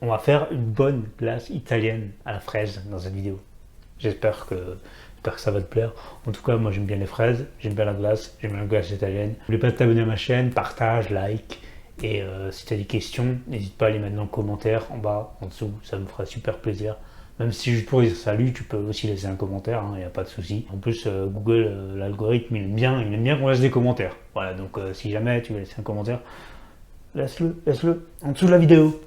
On va faire une bonne glace italienne à la fraise dans cette vidéo. J'espère que ça va te plaire. En tout cas, moi j'aime bien les fraises, j'aime bien la glace italienne. N'oublie pas de t'abonner à ma chaîne, partage, like. Et si tu as des questions, n'hésite pas à les mettre dans le commentaire en bas, en dessous, ça me fera super plaisir. Même si juste pour dire salut, tu peux aussi laisser un commentaire, il n'y a pas de souci. En plus, Google, l'algorithme, il aime bien qu'on laisse des commentaires. Voilà, donc si jamais tu veux laisser un commentaire, laisse-le en dessous de la vidéo.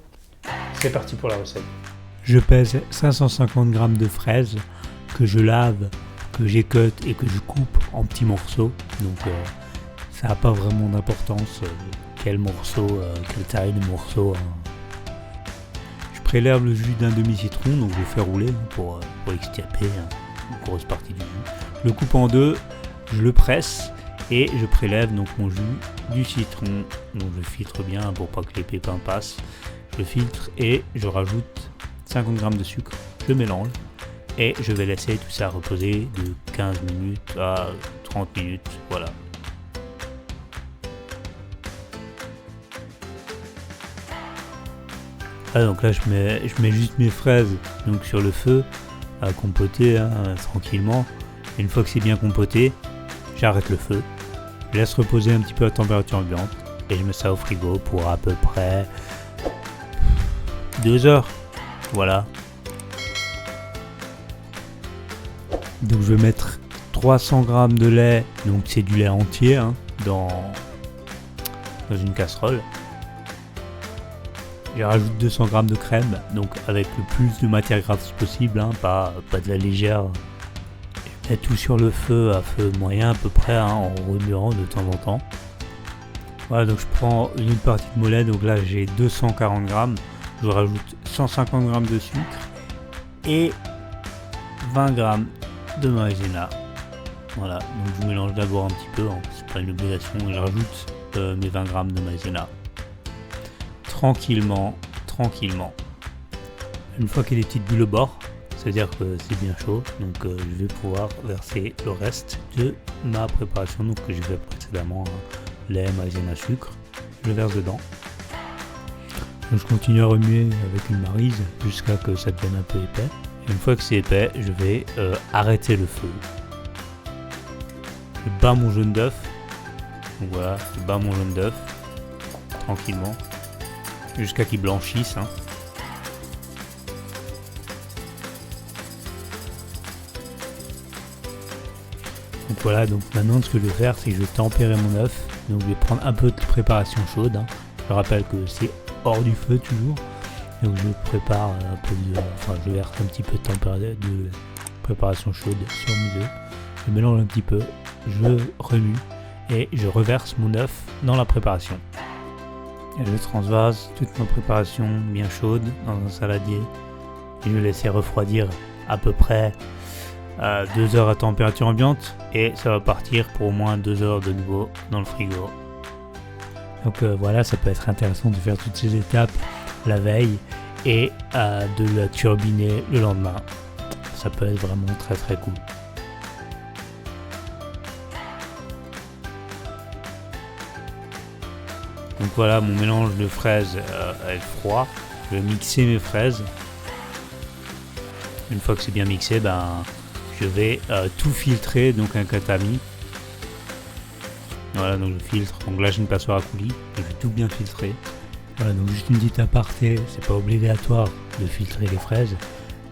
C'est parti pour la recette. Je pèse 550 g de fraises que je lave, que j'écoute et que je coupe en petits morceaux. Donc ça n'a pas vraiment d'importance quel morceau, quelle taille de morceau. Je prélève le jus d'un demi-citron, donc je le fais rouler pour extirper une grosse partie du jus. Je le coupe en deux, je le presse et je prélève donc mon jus du citron. Donc je filtre bien pour pas que les pépins passent. Je filtre et je rajoute 50 g de sucre, je mélange et je vais laisser tout ça reposer de 15 minutes à 30 minutes, voilà. Ah, donc là je mets juste mes fraises donc sur le feu à compoter tranquillement. Et une fois que c'est bien compoté, j'arrête le feu, je laisse reposer un petit peu à température ambiante et je mets ça au frigo pour à peu près 2 heures, voilà. Donc je vais mettre 300 g de lait, donc c'est du lait entier dans une casserole. Je rajoute 200 g de crème, donc avec le plus de matière grasse possible, pas de la légère. Je mets tout sur le feu à feu moyen à peu près, en remuant de temps en temps. Voilà, donc je prends une autre partie de mon lait, donc là j'ai 240 g. Je rajoute 150 g de sucre et 20 g de maïzena. Voilà, donc je mélange d'abord un petit peu, c'est pas une obligation, et je rajoute mes 20 g de maïzena. Tranquillement. Une fois qu'il y a des petites bulles au bord, c'est-à-dire que c'est bien chaud, donc je vais pouvoir verser le reste de ma préparation donc que j'ai fait précédemment, lait, maïzena, sucre. Je le verse dedans. Je continue à remuer avec une maryse jusqu'à ce que ça devienne un peu épais. Et une fois que c'est épais, je vais arrêter le feu. Je bats mon jaune d'œuf. Donc voilà, je bats mon jaune d'œuf tranquillement jusqu'à qu'il blanchisse. Donc voilà, donc maintenant ce que je vais faire, c'est que je vais tempérer mon œuf. Donc je vais prendre un peu de préparation chaude. Je rappelle que c'est hors du feu toujours. Donc je prépare un peu je verse un petit peu de préparation chaude sur mes œufs. Je mélange un petit peu, je remue et je reverse mon œuf dans la préparation. Et je transvase toute ma préparation bien chaude dans un saladier et je laisse refroidir à peu près 2 heures à température ambiante et ça va partir pour au moins 2 heures de nouveau dans le frigo. Donc voilà, ça peut être intéressant de faire toutes ces étapes la veille et de la turbiner le lendemain. Ça peut être vraiment très très cool. Donc voilà, mon mélange de fraises est froid. Je vais mixer mes fraises. Une fois que c'est bien mixé, je vais tout filtrer, donc un katami. Voilà, donc je filtre. Donc là j'ai une passoire à coulis, je vais tout bien filtrer. Voilà, donc juste une petite aparté, c'est pas obligatoire de filtrer les fraises,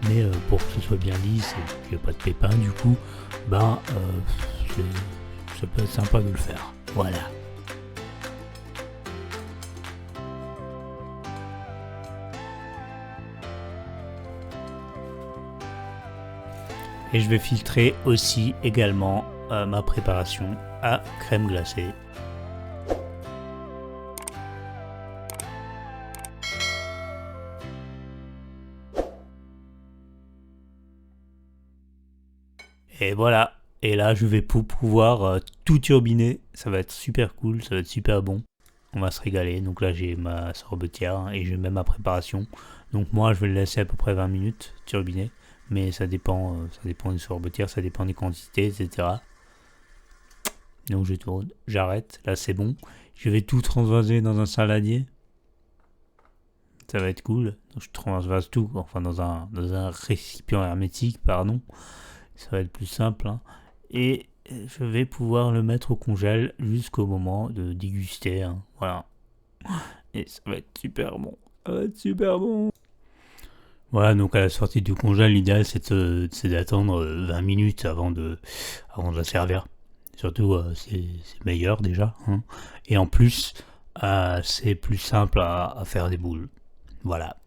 mais pour que ce soit bien lisse et qu'il n'y ait pas de pépins du coup, ça peut être sympa de le faire. Voilà. Et je vais filtrer aussi également ma préparation à crème glacée. Et voilà, et là je vais pouvoir tout turbiner, ça va être super cool, ça va être super bon. On va se régaler, donc là j'ai ma sorbetière et je mets ma préparation. Donc moi je vais le laisser à peu près 20 minutes turbiner, mais ça dépend des sorbetières, ça dépend des quantités, etc. Donc je tourne, j'arrête, là c'est bon. Je vais tout transvaser dans un saladier. Ça va être cool. Donc, je transvase tout, enfin dans un récipient hermétique, pardon. Ça va être plus simple. Hein. Et je vais pouvoir le mettre au congèle jusqu'au moment de déguster. Hein. Voilà. Et ça va être super bon. Ça va être super bon. Voilà, donc à la sortie du congèle, l'idéal c'est d'attendre 20 minutes avant de la servir. Surtout, c'est meilleur déjà. Hein. Et en plus, c'est plus simple à faire des boules. Voilà.